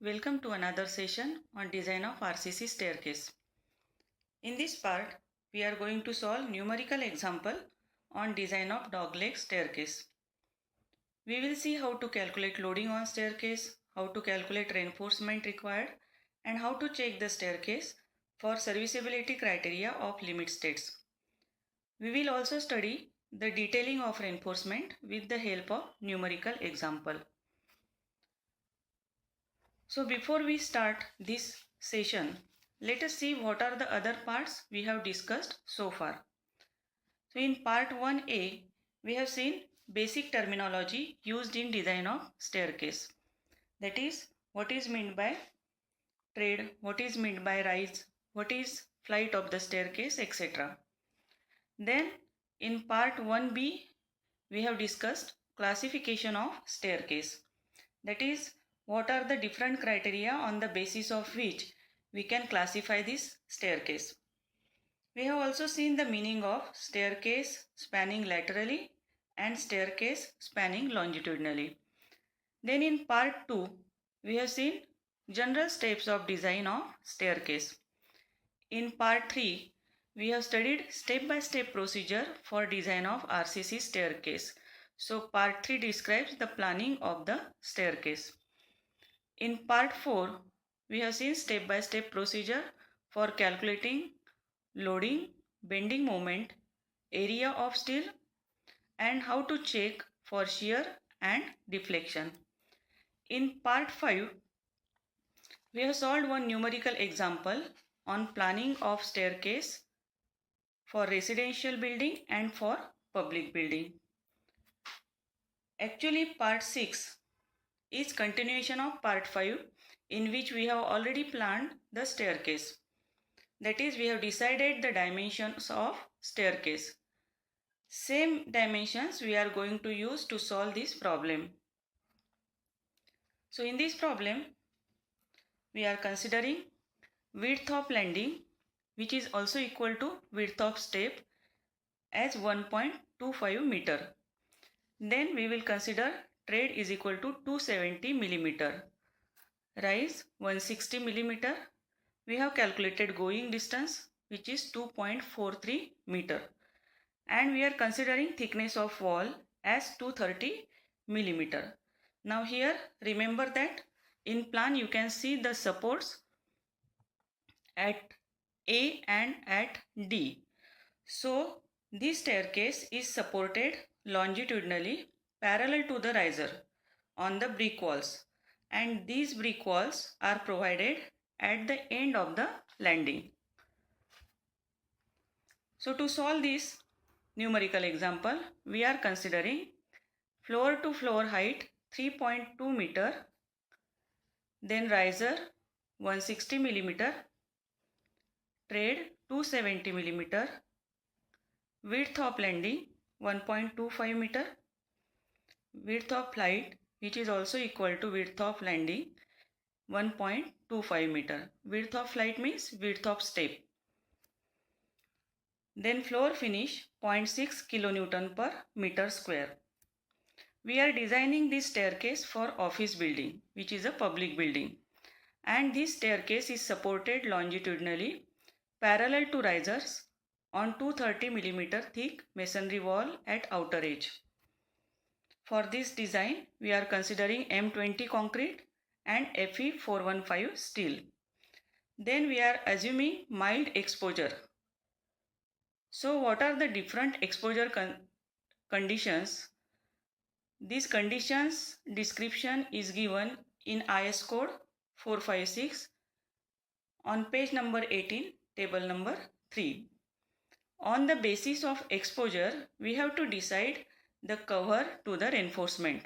Welcome to another session on design of RCC staircase. In this part, we are going to solve numerical example on design of dogleg staircase. We will see how to calculate loading on staircase, how to calculate reinforcement required, and how to check the staircase for serviceability criteria of limit states. We will also study the detailing of reinforcement with the help of numerical example. So before we start this session, let us see what are the other parts we have discussed so far. So in part 1a, we have seen basic terminology used in design of staircase. That is, what is meant by trade, what is meant by rise, what is flight of the staircase, etc. Then in part 1b, we have discussed classification of staircase. That is, what are the different criteria on the basis of which we can classify this staircase. We have also seen the meaning of staircase spanning laterally and staircase spanning longitudinally. Then in part 2, we have seen general steps of design of staircase. In part 3, we have studied step-by-step procedure for design of RCC staircase. So part 3 describes the planning of the staircase. In part 4, we have seen step-by-step procedure for calculating loading, bending moment, area of steel, and how to check for shear and deflection. In part 5, we have solved one numerical example on planning of staircase for residential building and for public building. Actually, part 6 is continuation of part 5, in which we have already planned the staircase. That is, we have decided the dimensions of staircase. Same dimensions we are going to use to solve this problem. So in this problem, we are considering width of landing, which is also equal to width of step, as 1.25 meter. Then we will consider trade is equal to 270 millimeter. Rise 160 millimeter. We have calculated going distance, which is 2.43 meter. And we are considering thickness of wall as 230 millimeter. Now here remember that in plan you can see the supports at A and at D. So this staircase is supported longitudinally parallel to the riser on the brick walls, and these brick walls are provided at the end of the landing. So to solve this numerical example, we are considering floor to floor height 3.2 meter, then riser 160 millimeter, trade 270 millimeter, width of landing 1.25 meter, width of flight, which is also equal to width of landing, 1.25 meter. Width of flight means width of step. Then floor finish 0.6 kilonewton per meter square. We are designing this staircase for office building, which is a public building, and this staircase is supported longitudinally parallel to risers on 230 millimeter thick masonry wall at outer edge. For this design, we are considering M20 concrete and Fe415 steel. Then we are assuming mild exposure. So what are the different exposure conditions? These conditions description is given in IS code 456 on page number 18, table number 3. On the basis of exposure, we have to decide the cover to the reinforcement.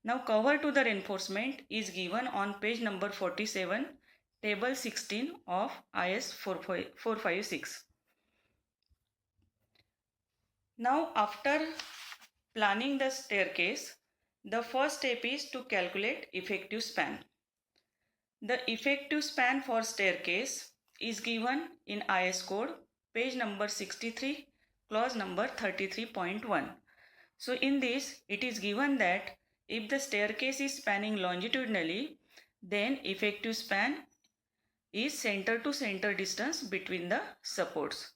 Now cover to the reinforcement is given on page number 47, table 16 of IS 456. Now after planning the staircase, the first step is to calculate effective span. The effective span for staircase is given in IS code page number 63, clause number 33.1. So in this, it is given that if the staircase is spanning longitudinally, Then effective span is center to center distance between the supports.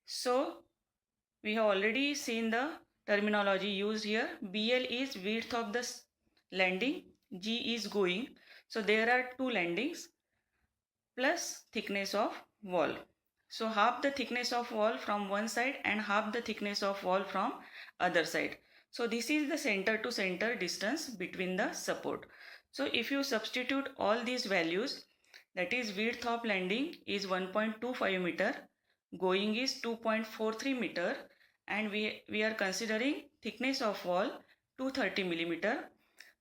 So we have already seen the terminology used here. BL is width of the landing, G is going. So there are two landings plus thickness of wall. So half the thickness of wall from one side and half the thickness of wall from other side. So this is the center to center distance between the support. So if you substitute all these values, that is width of landing is 1.25 meter, going is 2.43 meter, and we are considering thickness of wall 230 millimeter.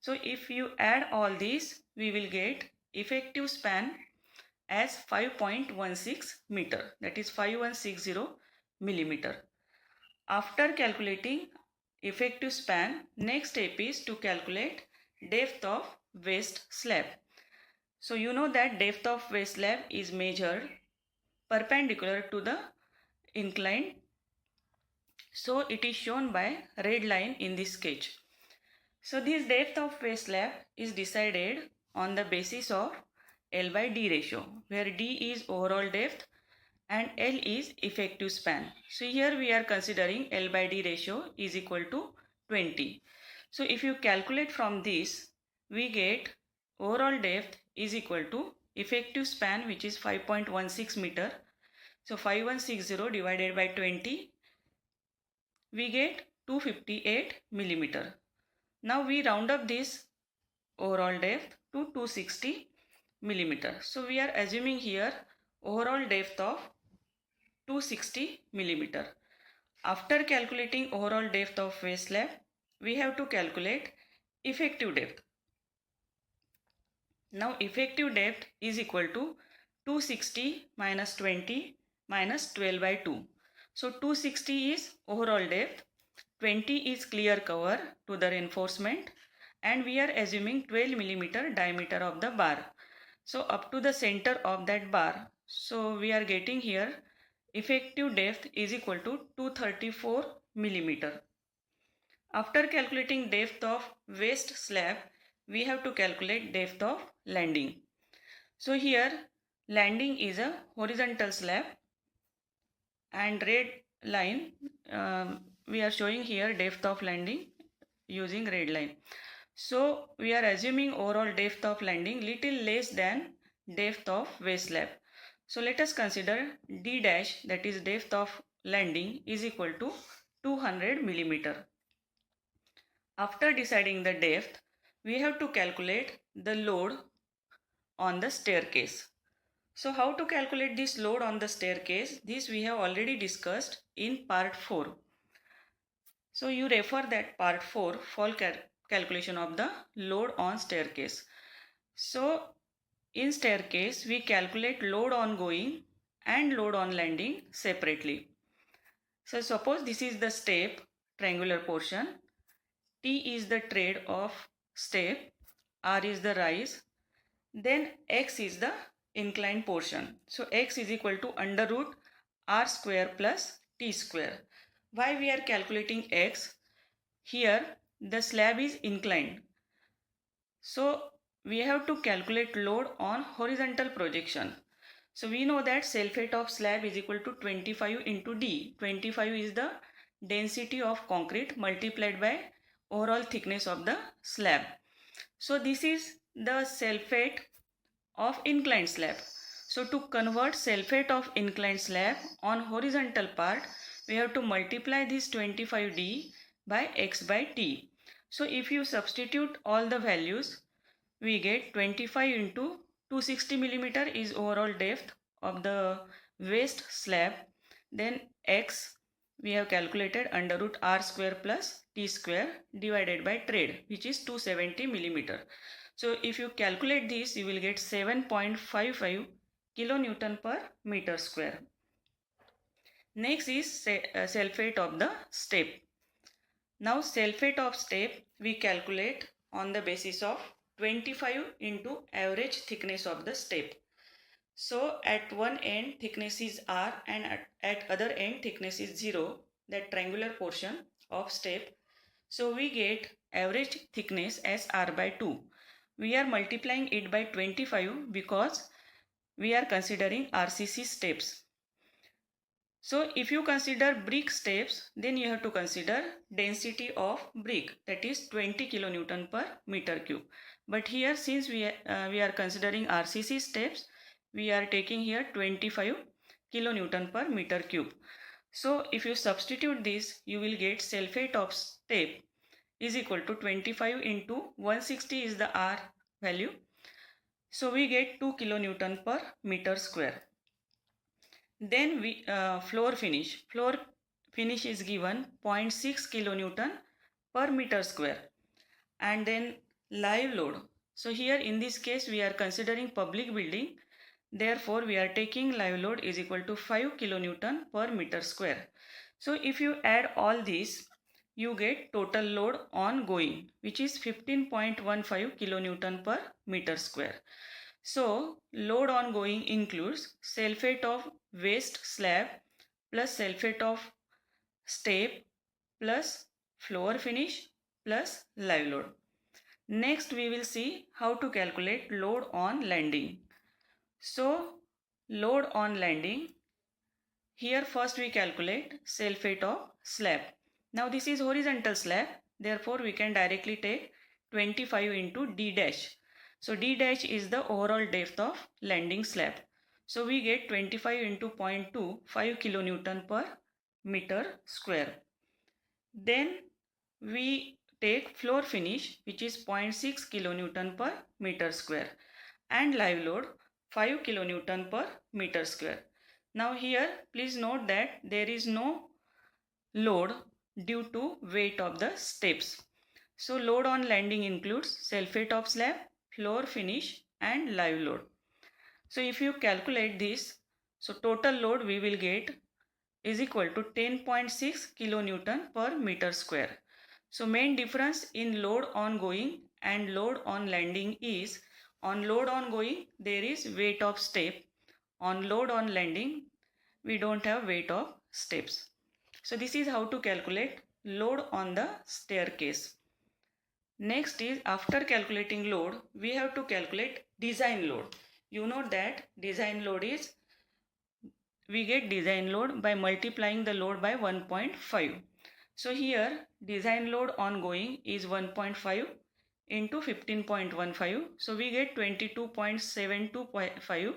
So if you add all these, we will get effective span as 5.16 meter, that is 5160 millimeter. After calculating effective span, next step is to calculate depth of waste slab. So you know that depth of waste slab is measured perpendicular to the incline. So it is shown by red line in this sketch. So this depth of waste slab is decided on the basis of L by D ratio, where D is overall depth and L is effective span. So here we are considering L by D ratio is equal to 20. So if you calculate from this, we get overall depth is equal to effective span, which is 5.16 meter. So 5160 divided by 20, we get 258 millimeter. Now we round up this overall depth to 260 millimeter. So we are assuming here overall depth of 260 millimeter. After calculating overall depth of waste slab, we have to calculate effective depth. Now effective depth is equal to 260 minus 20 minus 12 by 2. So 260 is overall depth, 20 is clear cover to the reinforcement, and we are assuming 12 millimeter diameter of the bar. So up to the center of that bar, so we are getting here effective depth is equal to 234 millimeter. After calculating depth of waste slab, we have to calculate depth of landing. So here landing is a horizontal slab, and red line we are showing here depth of landing using red line. So we are assuming overall depth of landing little less than depth of waste slab. So let us consider D dash, that is depth of landing, is equal to 200 millimeter. After deciding the depth, we have to calculate the load on the staircase. So how to calculate this load on the staircase? This we have already discussed in part 4. So you refer that part 4 for calculation of the load on staircase. So in staircase, we calculate load on going and load on landing separately. So suppose this is the step, triangular portion. T is the tread of step, R is the rise, then X is the inclined portion. So X is equal to under root R square plus T square. Why we are calculating X? Here the slab is inclined. So we have to calculate load on horizontal projection. So we know that self weight of slab is equal to 25 into D. 25 is the density of concrete multiplied by overall thickness of the slab. So this is the self weight of inclined slab. So to convert self weight of inclined slab on horizontal part, we have to multiply this 25D by X by T. So if you substitute all the values, we get 25 into 260 millimeter is overall depth of the waste slab. Then X we have calculated under root R square plus T square divided by tread, which is 270 millimeter. So if you calculate this, you will get 7.55 kilonewton per meter square. Next is self weight of the step. Now self weight of step we calculate on the basis of 25 into average thickness of the step. So at one end thickness is R and at other end thickness is 0, that triangular portion of step. So we get average thickness as R by 2. we are multiplying it by 25 because we are considering RCC steps. So if you consider brick steps, then you have to consider density of brick, that is 20 kilonewton per meter cube. But here, since we are considering RCC steps, we are taking here 25 kilonewton per meter cube. So if you substitute this, you will get sulfate of step is equal to 25 into 160 is the R value. So we get 2 kilonewton per meter square. Then we floor finish. Floor finish is given 0.6 kilonewton per meter square. And then live load. So here in this case we are considering public building. Therefore we are taking live load is equal to 5 kilonewton per meter square. So if you add all these, you get total load ongoing, which is 15.15 kilonewton per meter square. So load ongoing includes sulfate of waste slab plus sulfate of step plus floor finish plus live load. Next we will see how to calculate load on landing. So load on landing, here first we calculate sulfate of slab. Now this is horizontal slab, therefore we can directly take 25 into D dash. So D dash is the overall depth of landing slab. So we get 25 into 0.2, 5 kilonewton per meter square. Then we take floor finish, which is 0.6 kilonewton per meter square, and live load 5 kilonewton per meter square. Now here please note that there is no load due to weight of the steps. So load on landing includes sulfate of slab, floor finish and live load. So if you calculate this, so total load we will get is equal to 10.6 kilonewton per meter square. So main difference in load ongoing and load on landing is, on load ongoing there is weight of step, on load on landing we don't have weight of steps. So this is how to calculate load on the staircase. Next is, after calculating load, we have to calculate design load. You know that design load is, we get design load by multiplying the load by 1.5. So here design load ongoing is 1.5 into 15.15. So we get 22.725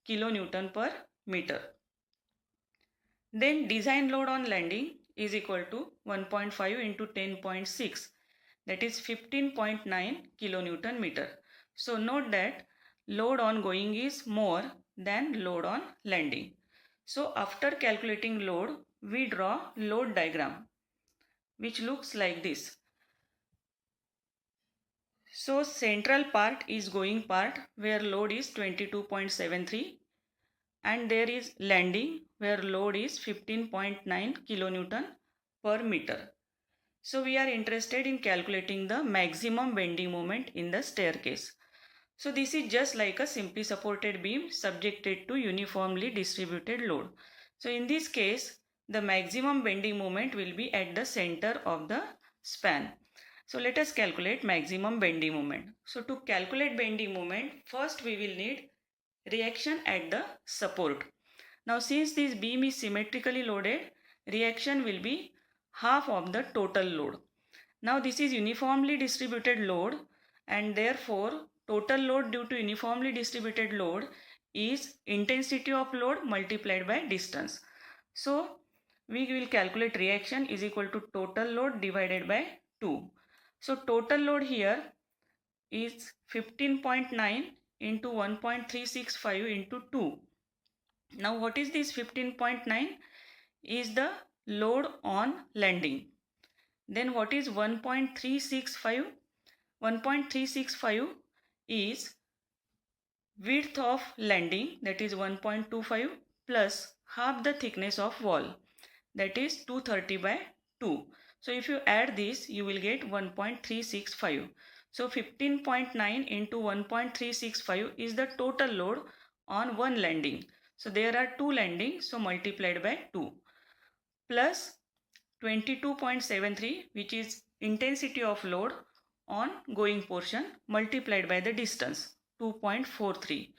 kilonewton per meter. Then design load on landing is equal to 1.5 into 10.6, that is 15.9 kilonewton meter. So note that load ongoing is more than load on landing. So after calculating load, we draw load diagram which looks like this. So central part is going part where load is 22.73 and there is landing where load is 15.9 kilonewton per meter. So we are interested in calculating the maximum bending moment in the staircase. So this is just like a simply supported beam subjected to uniformly distributed load. So in this case, the maximum bending moment will be at the center of the span. So let us calculate maximum bending moment. So to calculate bending moment, first we will need reaction at the support. Now since this beam is symmetrically loaded, reaction will be half of the total load. Now this is uniformly distributed load and therefore total load due to uniformly distributed load is intensity of load multiplied by distance. So we will calculate reaction is equal to total load divided by 2. So total load here is 15.9 into 1.365 into 2. Now what is this 15.9? Is the load on landing. Then what is 1.365? 1.365 is width of landing, that is 1.25 plus half the thickness of wall, that is 230 by 2. So if you add this, you will get 1.365. So 15.9 into 1.365 is the total load on one landing. So there are two landings, so multiplied by 2 plus 22.73, which is intensity of load on going portion multiplied by the distance 2.43.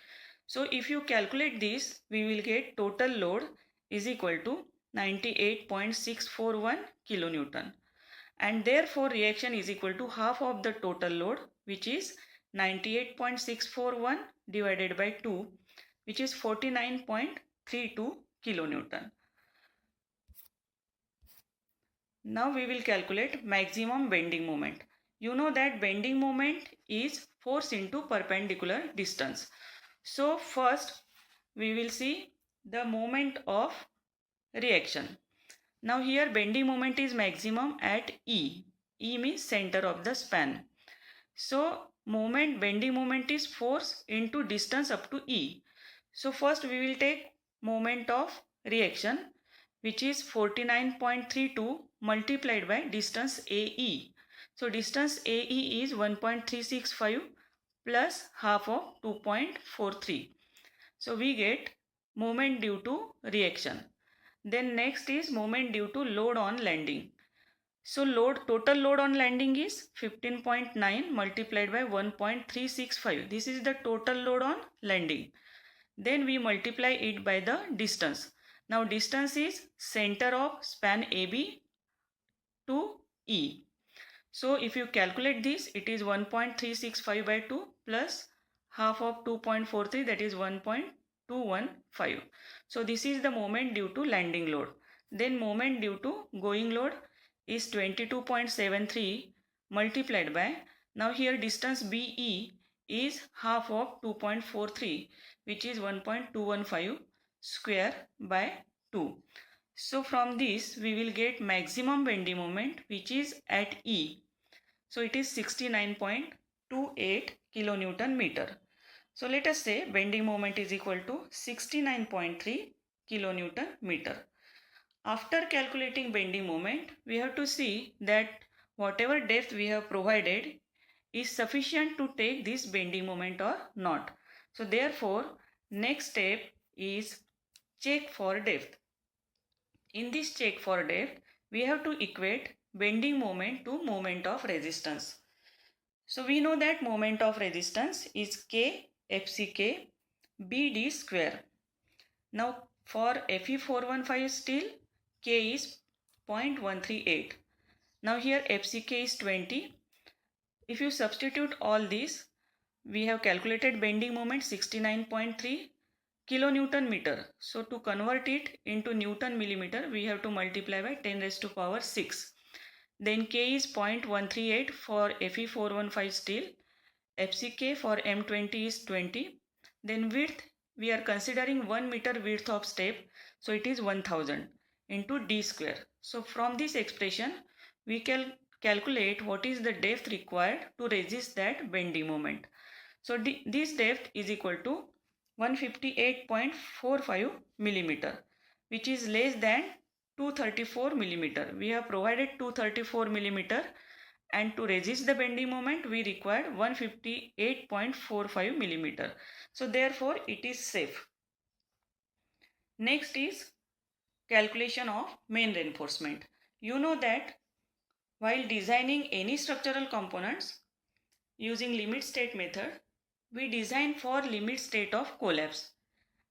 So if you calculate this, we will get total load is equal to 98.641 kilonewton, and therefore reaction is equal to half of the total load, which is 98.641 divided by 2, which is 49.32 kilonewton. Now we will calculate maximum bending moment. You know that bending moment is force into perpendicular distance. So first we will see the moment of reaction. Now here bending moment is maximum at E. E means center of the span. So bending moment is force into distance up to E. So first we will take moment of reaction, which is 49.32 multiplied by distance AE. So distance AE is 1.365 plus half of 2.43. So we get moment due to reaction. Then next is moment due to load on landing. So total load on landing is 15.9 multiplied by 1.365. This is the total load on landing. Then we multiply it by the distance. Now distance is center of span AB to E. So if you calculate this, it is 1.365 by 2 plus half of 2.43, that is 1.215. So this is the moment due to landing load. Then moment due to going load is 22.73 multiplied by, now here distance BE is half of 2.43, which is 1.215 square by 2. So from this we will get maximum bending moment, which is at E. So it is 69.28 kilonewton meter. So let us say bending moment is equal to 69.3 kilonewton meter. After calculating bending moment, we have to see that whatever depth we have provided is sufficient to take this bending moment or not. So therefore, next step is check for depth. In this check for depth, we have to equate bending moment to moment of resistance. So we know that moment of resistance is K FCK BD square. Now for Fe415 steel, K is 0.138. Now here FCK is 20. If you substitute all these, we have calculated bending moment 69.3 kilonewton meter. So to convert it into Newton millimeter, we have to multiply by 10 raised to power 6. Then K is 0.138 for Fe415 steel. FCK for M20 is 20. Then width, we are considering 1 meter width of step. So it is 1000 into D square. So from this expression, we can calculate what is the depth required to resist that bending moment. So this depth is equal to 158.45 millimeter, which is less than 234 millimeter. We have provided 234 millimeter, and to resist the bending moment we require 158.45 millimeter. So therefore it is safe. Next is calculation of main reinforcement. You know that while designing any structural components using limit state method, we design for limit state of collapse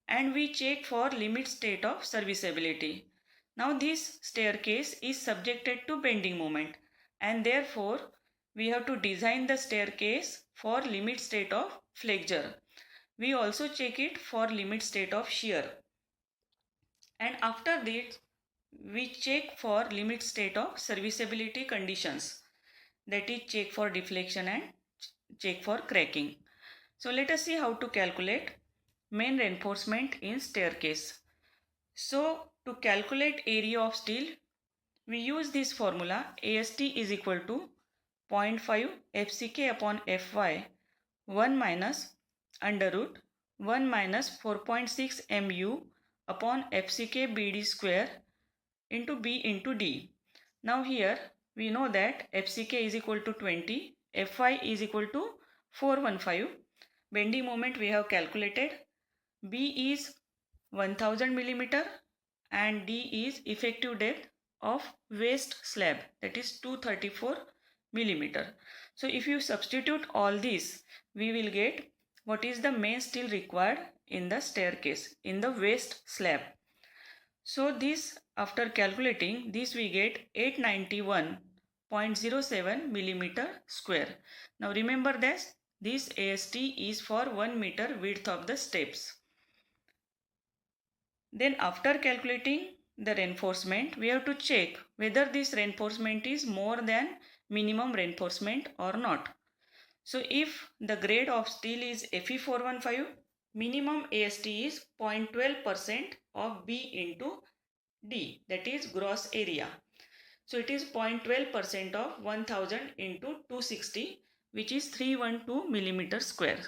and we check for limit state of serviceability. Now this staircase is subjected to bending moment, and therefore we have to design the staircase for limit state of flexure. We also check it for limit state of shear, and after this we check for limit state of serviceability conditions, that is check for deflection and check for cracking. So let us see how to calculate main reinforcement in staircase. So to calculate area of steel, we use this formula. AST is equal to 0.5 FCK upon Fy 1 minus under root 1 minus 4.6 mu upon FCK BD square into B into D. Now here we know that FCK is equal to 20, Fy is equal to 415. Bending moment we have calculated. B is 1000 millimeter and D is effective depth of waste slab, that is 234 millimeter. So if you substitute all this, we will get what is the main steel required in the staircase, in the waist slab. So this, after calculating this, we get 891.07 millimeter square. Now remember that this AST is for 1 meter width of the steps. Then after calculating the reinforcement, we have to check whether this reinforcement is more than minimum reinforcement or not. So if the grade of steel is Fe415, minimum AST is 0.12% of B into D, that is gross area. So it is 0.12% of 1000 into 260, which is 312 millimeter square.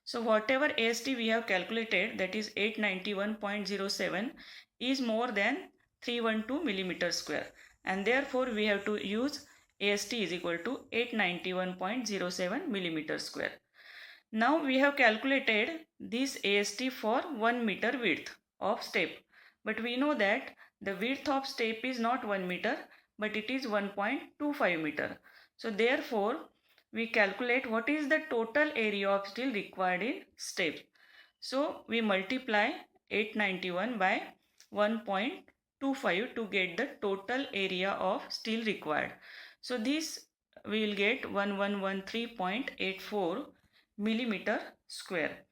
So whatever AST we have calculated, that is 891.07, is more than 312 millimeter square, and therefore we have to use AST is equal to 891.07 millimeter square. Now we have calculated this AST for 1 meter width of step, but we know that the width of step is not 1 meter, but it is 1.25 meter. So therefore we calculate what is the total area of steel required in step. So we multiply 891 by 1.25 to get the total area of steel required. So this we will get 1113.84 millimeter square.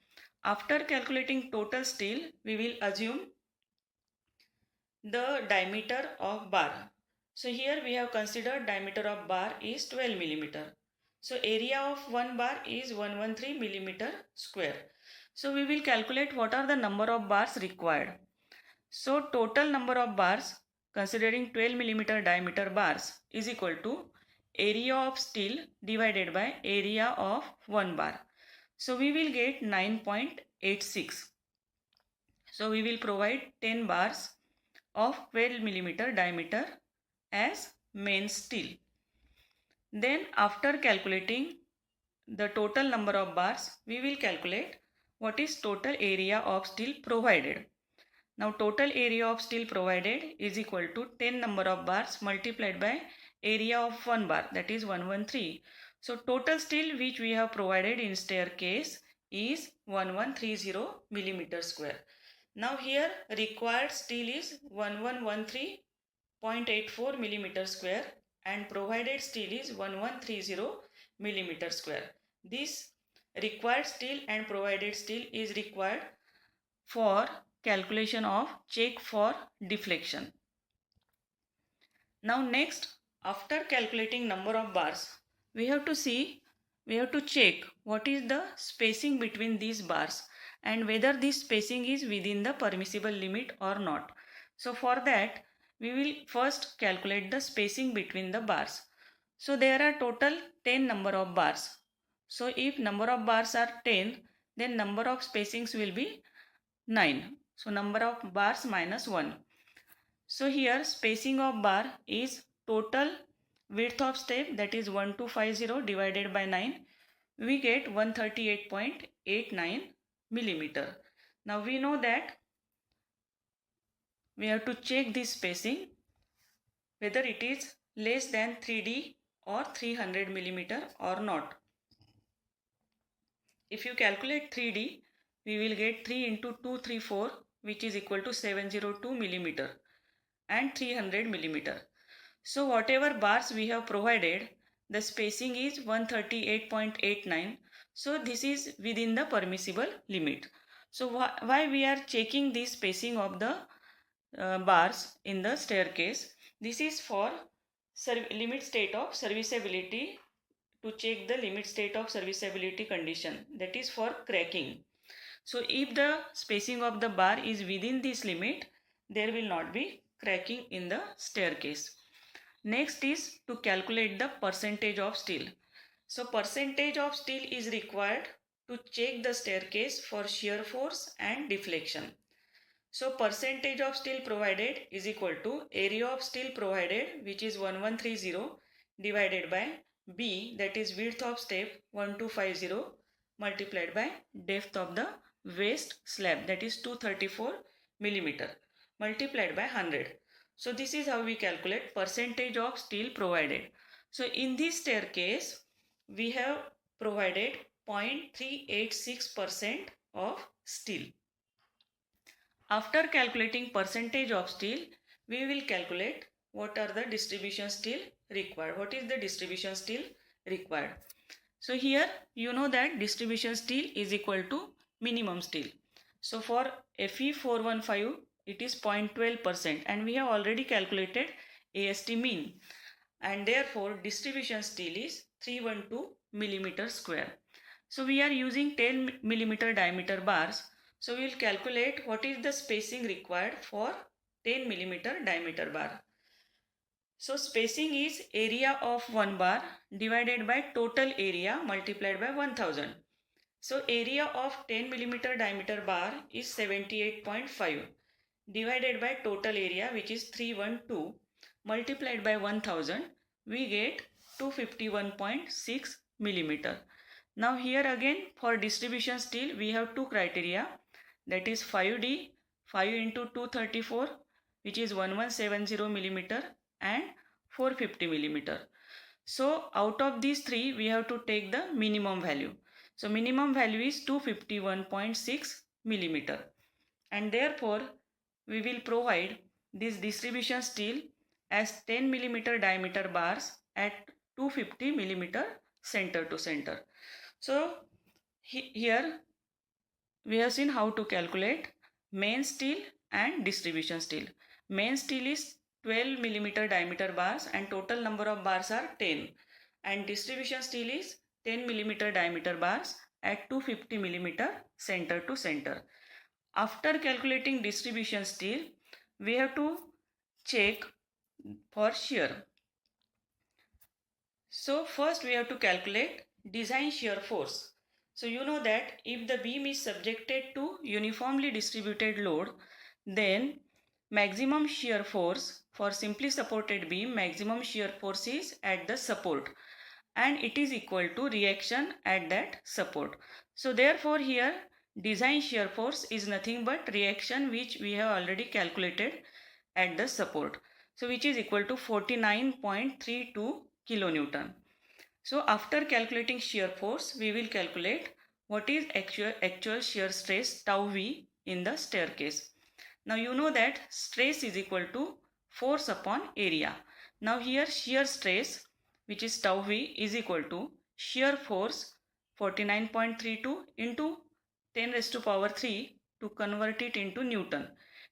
After calculating total steel, we will assume the diameter of bar. So here we have considered diameter of bar is 12 millimeter. So area of one bar is 113 millimeter square. So we will calculate what are the number of bars required. So total number of bars considering 12 millimeter diameter bars is equal to area of steel divided by area of one bar. So we will get 9.86. So we will provide 10 bars of 12 millimeter diameter as main steel. Then after calculating the total number of bars, we will calculate what is total area of steel provided. Now total area of steel provided is equal to 10 number of bars multiplied by area of one bar, that is 113. So total steel which we have provided in staircase is 1130 millimeter square. Now here required steel is 1113.84 millimeter square and provided steel is 1130 millimeter square. This required steel and provided steel is required for calculation of check for deflection. Now next, after calculating number of bars, we have to check what is the spacing between these bars and whether this spacing is within the permissible limit or not. So for that, we will first calculate the spacing between the bars. So there are total 10 number of bars. So if number of bars are 10, then number of spacings will be 9. So number of bars minus 1. So here spacing of bar is total width of step, that is 1250 divided by 9. We get 138.89 millimeter. Now we know that we have to check this spacing whether it is less than 3D or 300 millimeter or not. If you calculate 3D, we will get 3 into 234, which is equal to 702 millimeter and 300 millimeter. So whatever bars we have provided, the spacing is 138.89. So this is within the permissible limit. So why we are checking this spacing of the bars in the staircase? This is for limit state of serviceability, to check the limit state of serviceability condition, that is for cracking. So if the spacing of the bar is within this limit, there will not be cracking in the staircase. Next is to calculate the percentage of steel. So percentage of steel is required to check the staircase for shear force and deflection. So percentage of steel provided is equal to area of steel provided, which is 1130, divided by B, that is width of step 1250, multiplied by depth of the waist slab, that is 234 millimeter, multiplied by 100. So this is how we calculate percentage of steel provided. So in this staircase, we have provided 0.386% of steel. After calculating percentage of steel, we will calculate what are the distribution steel required. What is the distribution steel required? So here you know that distribution steel is equal to minimum steel. So for Fe415 it is 0.12% and we have already calculated AST mean, and therefore distribution steel is 312 millimeter square. So we are using 10 millimeter diameter bars. So we will calculate what is the spacing required for 10 millimeter diameter bar. So spacing is area of one bar divided by total area multiplied by 1000. So area of 10 millimeter diameter bar is 78.5 divided by total area, which is 312, multiplied by 1000, we get 251.6 millimeter. Now here again for distribution steel we have two criteria, that is 5D, 5 into 234, which is 1170 millimeter, and 450 millimeter. So out of these three we have to take the minimum value. So minimum value is 251.6 millimeter, and therefore we will provide this distribution steel as 10 millimeter diameter bars at 250 millimeter center to center. So here we have seen how to calculate main steel and distribution steel. Main steel is 12 millimeter diameter bars and total number of bars are 10, and distribution steel is 10 millimeter diameter bars at 250 millimeter center to center. After calculating distribution steel, we have to check for shear. So first we have to calculate design shear force. So you know that if the beam is subjected to uniformly distributed load, then maximum shear force for simply supported beam, maximum shear force is at the support, and it is equal to reaction at that support. So therefore here design shear force is nothing but reaction which we have already calculated at the support. So which is equal to 49.32 kilonewton. So after calculating shear force, we will calculate what is actual shear stress tau V in the staircase. Now you know that stress is equal to force upon area. Now here shear stress, which is tau V, is equal to shear force 49.32 into 10 raised to power 3 to convert it into Newton,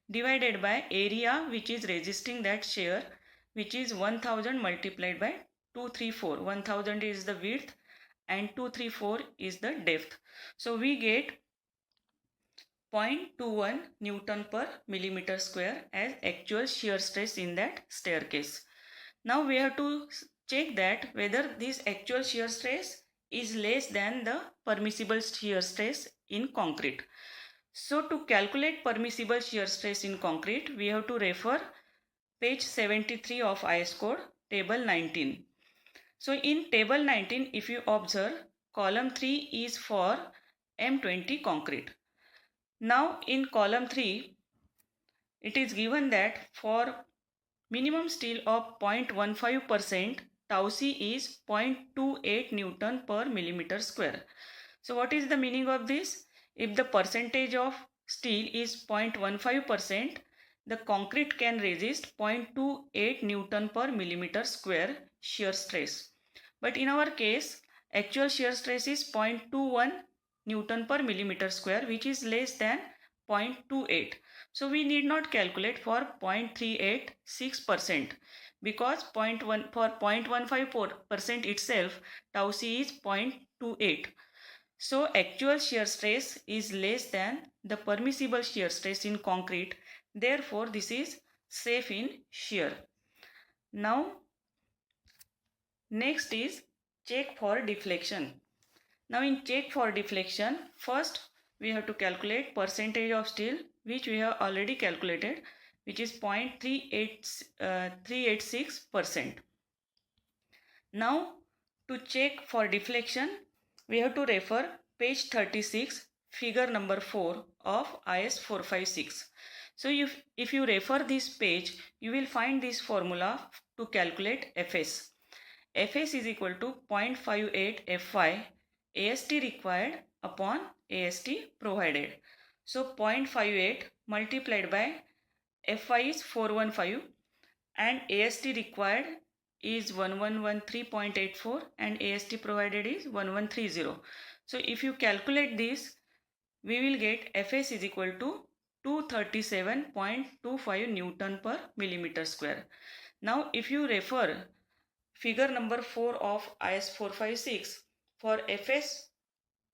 divided by area which is resisting that shear, which is 1000 multiplied by 234. 1000 is the width and 234 is the depth. So we get 0.21 Newton per millimeter square as actual shear stress in that staircase. Now we have to check that whether this actual shear stress is less than the permissible shear stress in concrete. So to calculate permissible shear stress in concrete, we have to refer page 73 of IS code, table 19. So in table 19, if you observe, column 3 is for M20 concrete. Now in column 3, it is given that for minimum steel of 0.15%, tau C is 0.28 Newton per millimeter square. So what is the meaning of this? If the percentage of steel is 0.15%, the concrete can resist 0.28 Newton per millimeter square shear stress. But in our case, actual shear stress is 0.21 Newton per millimeter square, which is less than 0.28. So we need not calculate for 0.386% because for 0.15% itself, tau C is 0.28. So actual shear stress is less than the permissible shear stress in concrete. Therefore, this is safe in shear. Now, next is check for deflection. Now in check for deflection, first we have to calculate percentage of steel, which we have already calculated, which is 0.386%. Now to check for deflection, we have to refer page 36, figure number 4 of IS 456. So if you refer this page, you will find this formula to calculate Fs. Fs is equal to 0.58 Fy AST required upon AST provided. So 0.58 multiplied by Fy is 415 and AST required is 1113.84 and AST provided is 1130. So if you calculate this, we will get Fs is equal to 237.25 Newton per millimeter square. Now if you refer figure number 4 of IS 456 for Fs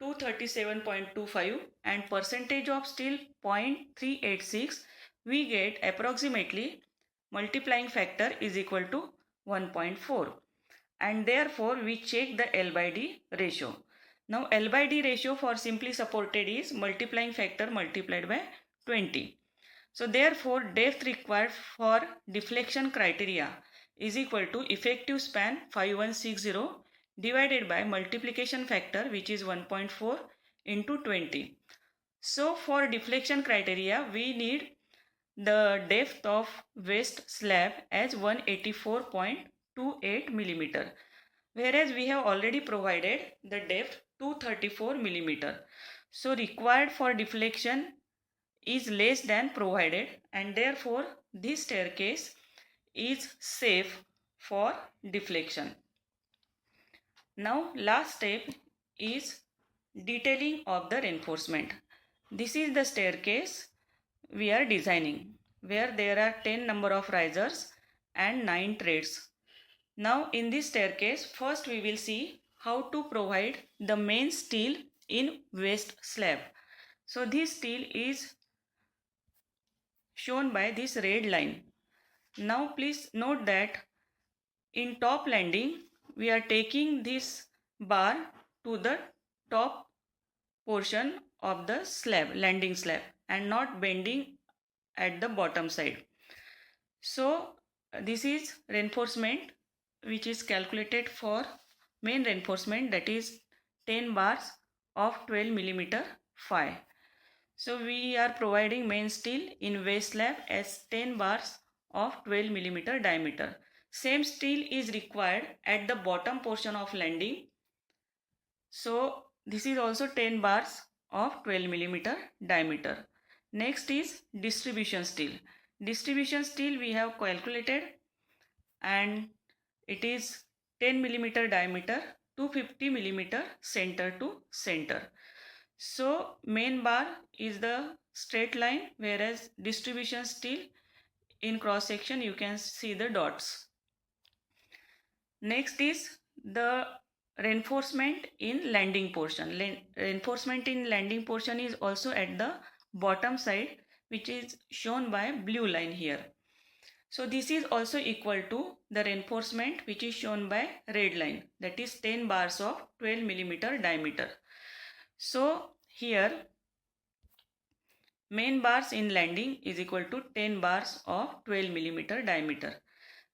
237.25 and percentage of steel 0.386, we get approximately multiplying factor is equal to 1.4 and therefore we check the L by D ratio. Now L by D ratio for simply supported is multiplying factor multiplied by 20. So therefore depth required for deflection criteria is equal to effective span 5160 divided by multiplication factor which is 1.4 into 20. So for deflection criteria we need the depth of waste slab as 184.28 millimeter, whereas we have already provided the depth 234 millimeter. So required for deflection is less than provided and therefore this staircase is safe for deflection. Now last step is detailing of the reinforcement. This is the staircase we are designing where there are 10 number of risers and 9 treads. Now in this staircase first we will see how to provide the main steel in waste slab. So this steel is shown by this red line. Now please note that in top landing we are taking this bar to the top portion of the slab, landing slab, and not bending at the bottom side. So this is reinforcement which is calculated for main reinforcement, that is 10 bars of 12 millimeter Phi. So we are providing main steel in waste slab as 10 bars of 12 millimeter diameter. Same steel is required at the bottom portion of landing. So this is also 10 bars of 12 millimeter diameter. Next is distribution steel. Distribution steel we have calculated and it is 10 millimeter diameter, 250 millimeter center to center. So main bar is the straight line, whereas distribution steel in cross section you can see the dots. Next is the reinforcement in landing portion. Reinforcement in landing portion is also at the bottom side, which is shown by blue line here. So this is also equal to the reinforcement which is shown by red line, that is 10 bars of 12 millimeter diameter. So here main bars in landing is equal to 10 bars of 12 millimeter diameter.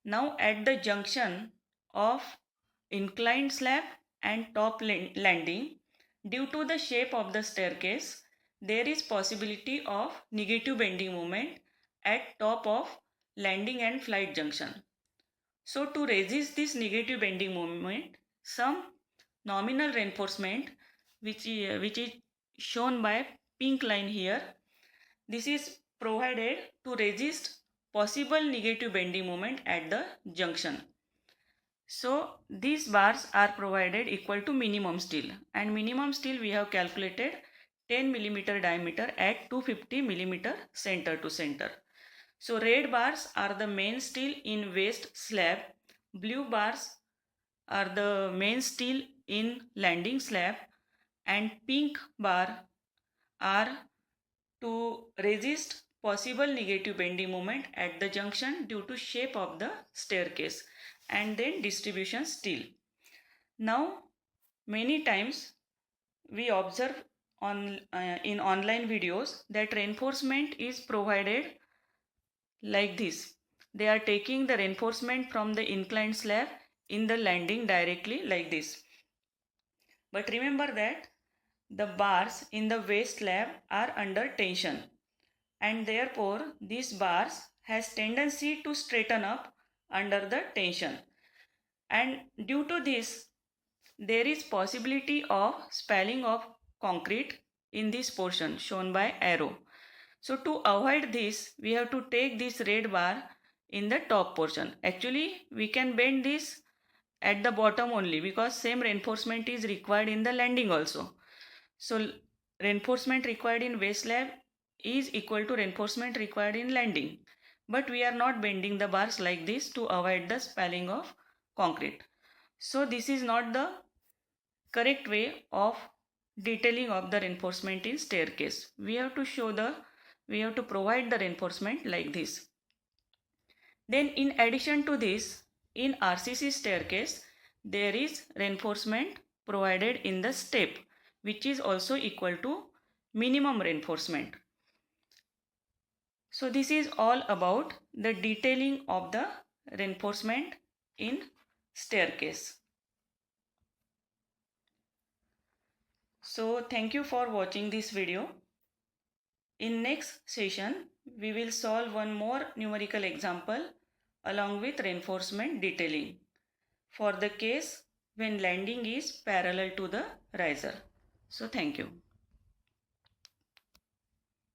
Now at the junction of inclined slab and top landing, due to the shape of the staircase, there is possibility of negative bending moment at top of landing and flight junction. So to resist this negative bending moment, some nominal reinforcement which is shown by pink line here, this is provided to resist possible negative bending moment at the junction. So these bars are provided equal to minimum steel, and minimum steel we have calculated 10 millimeter diameter at 250 millimeter center to center. So red bars are the main steel in waste slab, blue bars are the main steel in landing slab, and pink bar are to resist possible negative bending moment at the junction due to shape of the staircase, and then distribution steel. Now many times we observe in online videos that reinforcement is provided like this. They are taking the reinforcement from the inclined slab in the landing directly like this. But remember that the bars in the waste slab are under tension, and therefore these bars has tendency to straighten up under the tension. and due to this there is possibility of spalling of concrete in this portion shown by arrow. So to avoid this, we have to take this red bar in the top portion. Actually, we can bend this at the bottom only because same reinforcement is required in the landing also. So reinforcement required in base slab is equal to reinforcement required in landing. But we are not bending the bars like this to avoid the spalling of concrete. So this is not the correct way of detailing of the reinforcement in staircase. We have to provide the reinforcement like this. Then in addition to this, in RCC staircase, there is reinforcement provided in the step, which is also equal to minimum reinforcement. So this is all about the detailing of the reinforcement in staircase. So thank you for watching this video. In next session, we will solve one more numerical example along with reinforcement detailing for the case when landing is parallel to the riser. So thank you.